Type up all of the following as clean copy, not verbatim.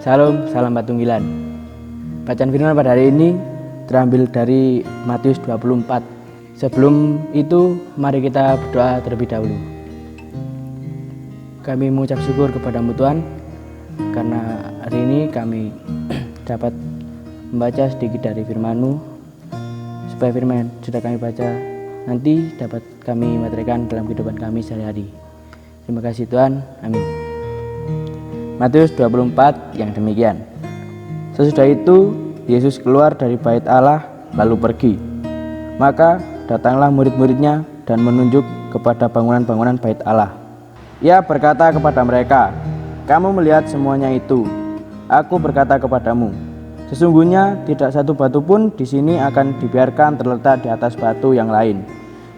Salam Patunggilan. Bacaan firman pada hari ini terambil dari Matius 24. Sebelum itu, mari kita berdoa terlebih dahulu. Kami mengucap syukur kepadamu Tuhan, karena hari ini kami dapat membaca sedikit dari firman-Mu, supaya firman yang sudah kami baca nanti dapat kami materikan dalam kehidupan kami sehari-hari. Terima kasih Tuhan, amin. Matius 24 yang demikian. Sesudah itu Yesus keluar dari bait Allah lalu pergi. Maka datanglah murid-muridnya dan menunjuk kepada bangunan-bangunan bait Allah. Ia berkata kepada mereka, "Kamu melihat semuanya itu. Aku berkata kepadamu, sesungguhnya tidak satu batu pun di sini akan dibiarkan terletak di atas batu yang lain.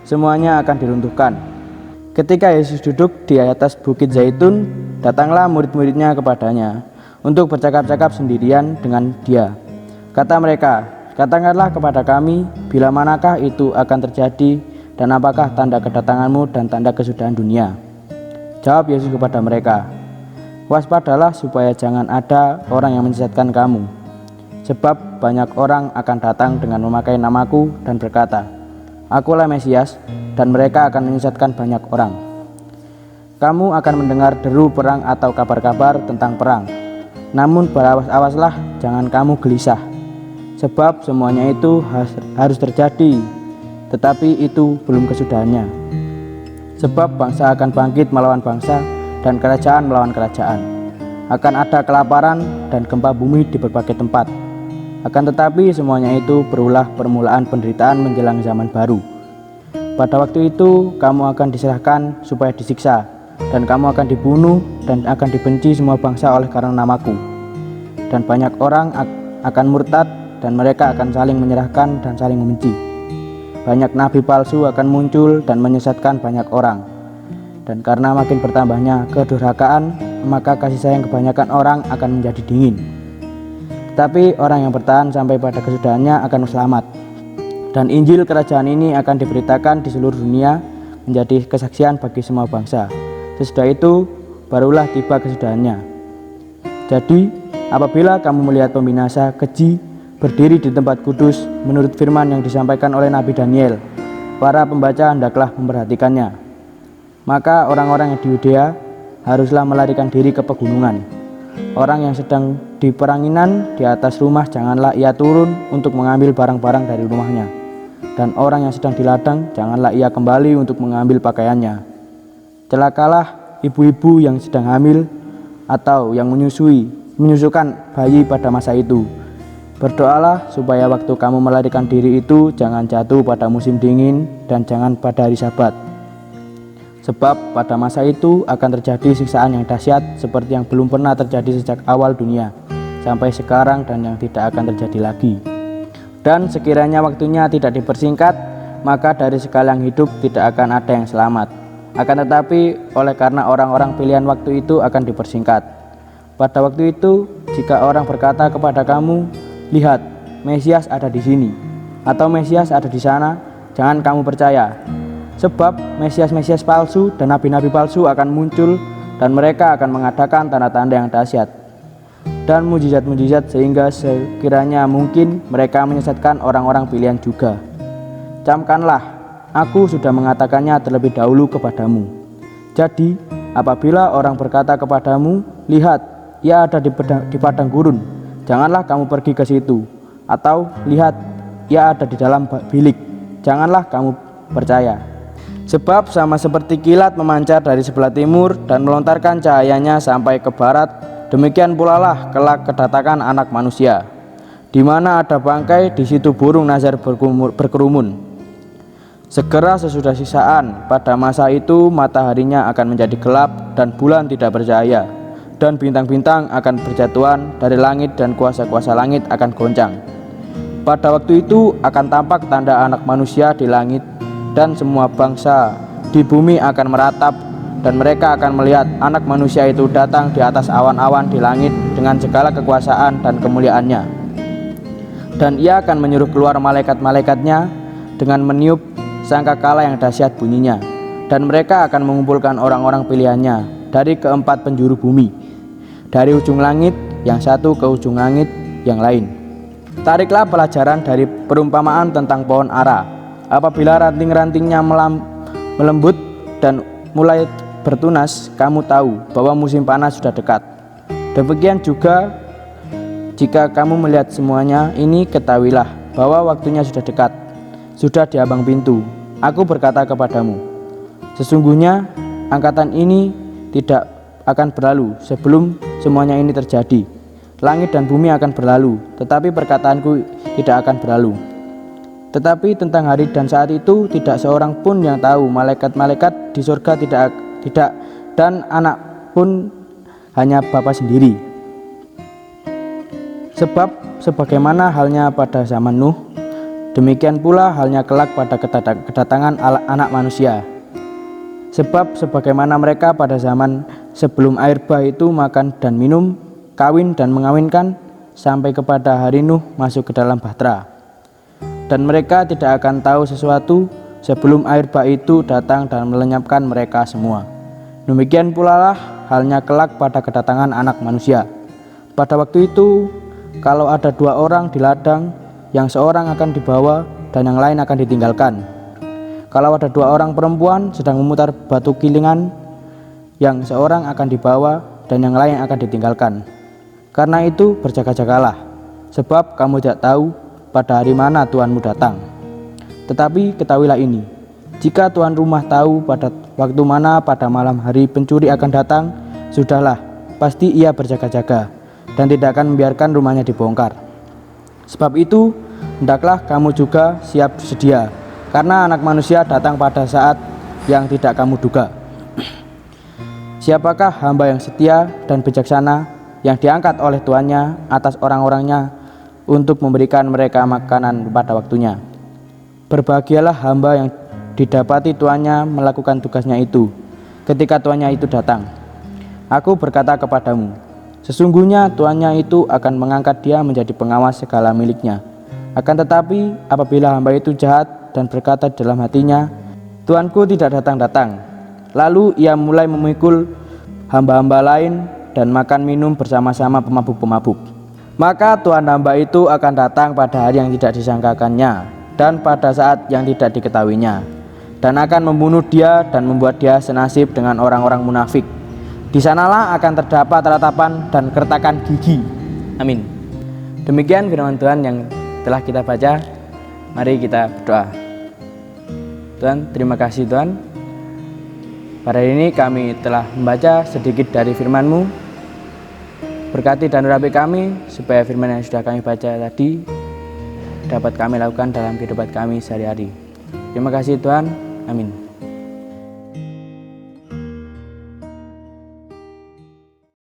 Semuanya akan diruntuhkan." Ketika Yesus duduk di atas bukit Zaitun, datanglah murid-muridnya kepadanya untuk bercakap-cakap sendirian dengan dia. Kata mereka, "Katakanlah kepada kami, bila manakah itu akan terjadi dan apakah tanda kedatanganmu dan tanda kesudahan dunia?" Jawab Yesus kepada mereka, "Waspadalah supaya jangan ada orang yang menyesatkan kamu. Sebab banyak orang akan datang dengan memakai namaku dan berkata, 'Akulah Mesias,' dan mereka akan menyesatkan banyak orang. Kamu akan mendengar deru perang atau kabar-kabar tentang perang. Namun berawas-awaslah, jangan kamu gelisah. Sebab semuanya itu harus terjadi, tetapi itu belum kesudahannya. Sebab bangsa akan bangkit melawan bangsa dan kerajaan melawan kerajaan. Akan ada kelaparan dan gempa bumi di berbagai tempat. Akan tetapi semuanya itu berulah permulaan penderitaan menjelang zaman baru. Pada waktu itu kamu akan diserahkan supaya disiksa, dan kamu akan dibunuh dan akan dibenci semua bangsa oleh karena namaku. Dan banyak orang akan murtad dan mereka akan saling menyerahkan dan saling membenci. Banyak nabi palsu akan muncul dan menyesatkan banyak orang. Dan karena makin bertambahnya kedurhakaan, maka kasih sayang kebanyakan orang akan menjadi dingin. Tetapi orang yang bertahan sampai pada kesudahannya akan selamat. Dan Injil kerajaan ini akan diberitakan di seluruh dunia menjadi kesaksian bagi semua bangsa. Sesudah itu barulah tiba kesudahannya. Jadi apabila kamu melihat pembinasa keji berdiri di tempat kudus menurut firman yang disampaikan oleh Nabi Daniel, para pembaca hendaklah memperhatikannya. Maka orang-orang yang di Yudea haruslah melarikan diri ke pegunungan. Orang yang sedang di peranginan di atas rumah janganlah ia turun untuk mengambil barang-barang dari rumahnya. Dan orang yang sedang di ladang janganlah ia kembali untuk mengambil pakaiannya. Celakalah ibu-ibu yang sedang hamil atau yang menyusukan bayi pada masa itu. Berdoalah supaya waktu kamu melarikan diri itu jangan jatuh pada musim dingin dan jangan pada hari Sabat. Sebab pada masa itu akan terjadi siksaan yang dahsyat seperti yang belum pernah terjadi sejak awal dunia sampai sekarang dan yang tidak akan terjadi lagi. Dan sekiranya waktunya tidak dipersingkat, maka dari segala yang hidup tidak akan ada yang selamat. Akan tetapi oleh karena orang-orang pilihan waktu itu akan dipersingkat. Pada waktu itu, jika orang berkata kepada kamu, 'Lihat, Mesias ada di sini,' atau 'Mesias ada di sana,' jangan kamu percaya. Sebab Mesias-Mesias palsu dan nabi-nabi palsu akan muncul dan mereka akan mengadakan tanda-tanda yang dahsyat dan mujizat-mujizat sehingga sekiranya mungkin mereka menyesatkan orang-orang pilihan juga. Camkanlah, aku sudah mengatakannya terlebih dahulu kepadamu. Jadi apabila orang berkata kepadamu, 'Lihat, ia ada di padang gurun,' janganlah kamu pergi ke situ. Atau 'Lihat, ia ada di dalam bilik,' janganlah kamu percaya. Sebab sama seperti kilat memancar dari sebelah timur dan melontarkan cahayanya sampai ke barat, demikian pula lah kelak kedatangan Anak Manusia. Di mana ada bangkai, di situ burung nazar berkerumun. Segera sesudah siksaan, pada masa itu mataharinya akan menjadi gelap dan bulan tidak bercahaya, dan bintang-bintang akan berjatuhan dari langit dan kuasa-kuasa langit akan goncang. Pada waktu itu akan tampak tanda Anak Manusia di langit, dan semua bangsa di bumi akan meratap, dan mereka akan melihat Anak Manusia itu datang di atas awan-awan di langit dengan segala kekuasaan dan kemuliaannya. Dan ia akan menyuruh keluar malaikat-malaikatnya dengan meniup sangkakala yang dahsyat bunyinya, dan mereka akan mengumpulkan orang-orang pilihannya dari keempat penjuru bumi, dari ujung langit yang satu ke ujung langit yang lain. Tariklah pelajaran dari perumpamaan tentang pohon ara. Apabila ranting-rantingnya melembut dan mulai bertunas, kamu tahu bahwa musim panas sudah dekat. Demikian juga jika kamu melihat semuanya ini, ketahuilah bahwa waktunya sudah dekat, sudah di ambang pintu. Aku berkata kepadamu, sesungguhnya angkatan ini tidak akan berlalu sebelum semuanya ini terjadi. Langit dan bumi akan berlalu, tetapi perkataanku tidak akan berlalu. Tetapi tentang hari dan saat itu tidak seorang pun yang tahu, malaikat-malaikat di surga tidak, dan anak pun hanya Bapa sendiri. Sebab sebagaimana halnya pada zaman Nuh, demikian pula halnya kelak pada kedatangan anak manusia. Sebab sebagaimana mereka pada zaman sebelum air bah itu makan dan minum, kawin dan mengawinkan, sampai kepada hari Nuh masuk ke dalam bahtera. Dan mereka tidak akan tahu sesuatu sebelum air bah itu datang dan melenyapkan mereka semua. Demikian pula lah halnya kelak pada kedatangan anak manusia. Pada waktu itu, kalau ada dua orang di ladang, yang seorang akan dibawa dan yang lain akan ditinggalkan. Kalau ada dua orang perempuan sedang memutar batu kilingan, yang seorang akan dibawa dan yang lain akan ditinggalkan. Karena itu berjaga-jagalah, sebab kamu tidak tahu pada hari mana Tuhanmu datang. Tetapi ketahuilah ini, jika tuan rumah tahu pada waktu mana pada malam hari pencuri akan datang, sudahlah, pasti ia berjaga-jaga dan tidak akan membiarkan rumahnya dibongkar. Sebab itu, hendaklah kamu juga siap sedia, karena anak manusia datang pada saat yang tidak kamu duga. Siapakah hamba yang setia dan bijaksana yang diangkat oleh tuannya atas orang-orangnya untuk memberikan mereka makanan pada waktunya? Berbahagialah hamba yang didapati tuannya melakukan tugasnya itu ketika tuannya itu datang. Aku berkata kepadamu, sesungguhnya tuannya itu akan mengangkat dia menjadi pengawas segala miliknya. Akan tetapi apabila hamba itu jahat dan berkata di dalam hatinya, Tuanku tidak datang-datang, lalu ia mulai memikul hamba-hamba lain dan makan minum bersama-sama pemabuk-pemabuk, maka tuan hamba itu akan datang pada hari yang tidak disangkakannya dan pada saat yang tidak diketahuinya, dan akan membunuh dia dan membuat dia senasib dengan orang-orang munafik. Di sanalah akan terdapat ratapan dan kertakan gigi. Amin. Demikian firman Tuhan yang telah kita baca. Mari kita berdoa. Tuhan, terima kasih Tuhan. Pada hari ini kami telah membaca sedikit dari firman-Mu. Berkati dan urapi kami supaya firman yang sudah kami baca tadi dapat kami lakukan dalam kehidupan kami sehari-hari. Terima kasih Tuhan. Amin.